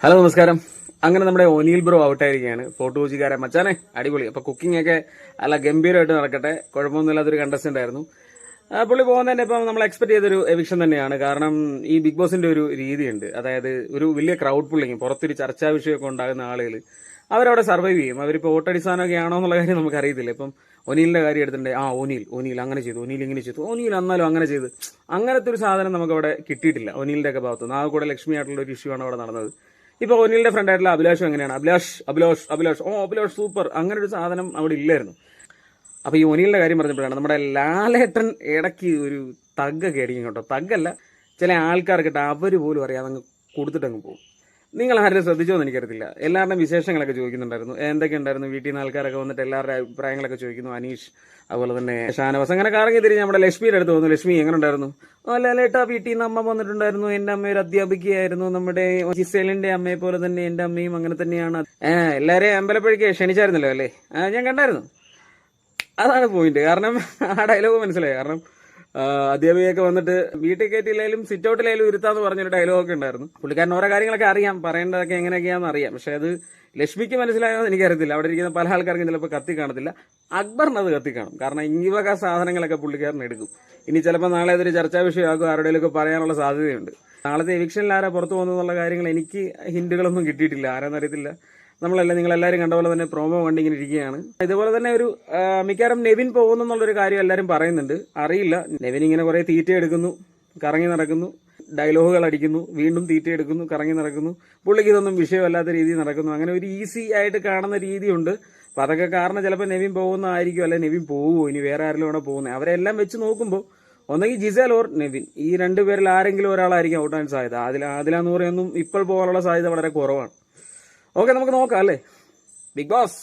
Hello നമസ്കാരം. അങ്ങനെ നമ്മുടെ ഒനീൽ ബ്രോ ഔട്ടായിരിക്കുകയാണ്. ഫോർട്ട് കൊച്ചിക്കാരൻ മച്ചാനെ അടിപൊളി. അപ്പൊ കുക്കിംഗ് ഒക്കെ നല്ല ഗംഭീരമായിട്ട് നടക്കട്ടെ. കുഴപ്പമൊന്നുമില്ലാത്തൊരു കണ്ടസ്റ്റന്റ് ആയിരുന്നു. പുള്ളി പോകുന്നതന്നെ ഇപ്പം നമ്മൾ എക്സ്പെക്ട് ചെയ്തൊരു എവിക്ഷൻ തന്നെയാണ്. കാരണം ഈ ബിഗ് ബോസിന്റെ ഒരു രീതിയുണ്ട്. അതായത് ഒരു വലിയ ക്രൗഡ് പുള്ളിങ്, പുറത്തൊരു ചർച്ചാ വിഷയമൊക്കെ ഉണ്ടാകുന്ന ആളുകൾ അവരവിടെ സർവൈവ് ചെയ്യും. അവരിപ്പോൾ വോട്ടടിസ്ഥാനമൊക്കെ ആണോ എന്നുള്ള കാര്യം നമുക്ക് അറിയത്തില്ല. ഇപ്പം ഒനീലിന്റെ കാര്യം എടുത്തിട്ടുണ്ട്. ഒനീൽ അങ്ങനെ ചെയ്തു, ഒനീൽ ഇങ്ങനെ ചെയ്തു, ഒനീൽ എന്നാലും അങ്ങനെ ചെയ്ത്, അങ്ങനത്തെ ഒരു സാധനം നമുക്ക് അവിടെ കിട്ടിയിട്ടില്ല ഒനീലിന്റെ ഒക്കെ ഭാഗത്തുനിന്ന്. ആ കൂടെ ലക്ഷ്മി ആയിട്ടുള്ള ഒരു ഇഷ്യൂ ആണ് അവിടെ നടന്നത്. ഇപ്പൊ ഒനിലിന്റെ ഫ്രണ്ട് ആയിട്ടുള്ള അഭിലാഷും എങ്ങനെയാണ്, അഭിലാഷ് സൂപ്പർ, അങ്ങനെ ഒരു സാധനം അവിടെ ഇല്ലായിരുന്നു. അപ്പൊ ഈ ഒനിലിന്റെ കാര്യം പറഞ്ഞപ്പോഴാണ് നമ്മുടെ ലാലേട്ടൻ ഇടയ്ക്ക് ഒരു തഗ്ഗൊക്കെ അടിക്കും കേട്ടോ. തഗ്ഗല്ല, ചില ആൾക്കാർക്കിട്ട് അവര് പോലും അറിയാതെ അങ്ങ് കൊടുത്തിട്ടങ്ങ് പോകും. നിങ്ങൾ ആരും ശ്രദ്ധിച്ചോ എന്ന് എനിക്കറിയത്തില്ല. എല്ലാവരുടെയും വിശേഷങ്ങളൊക്കെ ചോദിക്കുന്നുണ്ടായിരുന്നു. എന്തൊക്കെ ഉണ്ടായിരുന്നു, വീട്ടിൽ നിന്ന് ആൾക്കാരൊക്കെ വന്നിട്ട് എല്ലാവരുടെ അഭിപ്രായങ്ങളൊക്കെ ചോദിക്കുന്നു. അനീഷ്, അതുപോലെ തന്നെ ഷാനവാസ്, അങ്ങനെ കറങ്ങി തിരിഞ്ഞ് നമ്മുടെ ലക്ഷ്മിയുടെ അടുത്ത് വന്നു. ലക്ഷ്മി എങ്ങനെ ഉണ്ടായിരുന്നു? ലാലേട്ടാ, വീട്ടിൽ നിന്ന് അമ്മ വന്നിട്ടുണ്ടായിരുന്നു. എന്റെ അമ്മ ഒരു അധ്യാപികയായിരുന്നു. നമ്മുടെ ജിസേലിന്റെ അമ്മയെ പോലെ തന്നെ എന്റെ അമ്മയും അങ്ങനെ തന്നെയാണ്. എല്ലാരെയും അമ്പലപ്പുഴയ്ക്ക് ക്ഷണിച്ചായിരുന്നല്ലോ അല്ലേ? ഞാൻ കണ്ടായിരുന്നു. അതാണ് പോയിന്റ്. കാരണം ആ ഡയലോഗ് മനസ്സിലായി. കാരണം അധ്യാപികയൊക്കെ വന്നിട്ട് വീട്ടിൽ കയറ്റിയില്ലായാലും സിറ്റ് ഔട്ടിലായാലും ഇരുത്താന്ന് പറഞ്ഞൊരു ഡയലോഗൊക്കെ ഉണ്ടായിരുന്നു. പുള്ളിക്കാരൻ ഓരോ കാര്യങ്ങളൊക്കെ അറിയാം, പറയേണ്ടതൊക്കെ എങ്ങനെയൊക്കെയാണെന്ന് അറിയാം. പക്ഷെ അത് ലക്ഷ്മിക്ക് മനസ്സിലായോ എന്ന് എനിക്കറിയത്തില്ല. അവിടെ ഇരിക്കുന്ന പല ആൾക്കാർക്കും ചിലപ്പോൾ കത്തി കാണത്തില്ല. അക്ബറിന് അത് കത്തി കാണും. കാരണം ഈ വക സാധനങ്ങളൊക്കെ പുള്ളിക്കാരൻ എടുക്കും. ഇനി ചിലപ്പോൾ നാളെ അതൊരു ചർച്ചാ വിഷയമാകും, ആരുടെയൊക്കെ പറയാനുള്ള സാധ്യതയുണ്ട്. നാളത്തെ എവിക്ഷനിൽ ആരാ പുറത്തു പോകുന്നുള്ള കാര്യങ്ങൾ എനിക്ക് ഹിന്റുകളൊന്നും കിട്ടിയിട്ടില്ല. ആരാന്നറിയത്തില്ല. നിങ്ങളെല്ലാവരും കണ്ട പോലെ തന്നെ പ്രോമോ കണ്ട് ഇങ്ങനെ ഇരിക്കുകയാണ്. ഇതുപോലെ തന്നെ ഒരു മിക്കവാറും നെവിൻ പോകുന്നു എന്നുള്ളൊരു കാര്യം എല്ലാവരും പറയുന്നുണ്ട്. അറിയില്ല. നെവിൻ ഇങ്ങനെ കുറെ തീറ്റ എടുക്കുന്നു, കറങ്ങി നടക്കുന്നു, ഡയലോഗുകൾ അടിക്കുന്നു, വീണ്ടും തീറ്റ എടുക്കുന്നു, കറങ്ങി നടക്കുന്നു. പുള്ളിക്ക് ഇതൊന്നും വിഷയമല്ലാത്ത രീതിയിൽ നടക്കുന്നു. അങ്ങനെ ഒരു ഈസി ആയിട്ട് കാണുന്ന രീതിയുണ്ട്. അപ്പൊ അതൊക്കെ കാരണം ചിലപ്പോൾ നെവിൻ പോകുന്നതായിരിക്കും, അല്ലെ നെവിൻ പോകുമോ, ഇനി വേറെ ആരെങ്കിലും അവിടെ പോകുന്നത്. അവരെല്ലാം വെച്ച് നോക്കുമ്പോൾ ഒന്നെങ്കിൽ ജിസേൽ ഓർ നെവിൻ, ഈ രണ്ടുപേരിൽ ആരെങ്കിലും ഒരാളായിരിക്കും ഔട്ടാൻ സാധ്യത. അതിലാന്ന് പറയുന്നതും ഇപ്പോൾ പോകാനുള്ള സാധ്യത വളരെ കുറവാണ്. ഓക്കെ, നമുക്ക് നോക്കാം അല്ലേ. Big boss.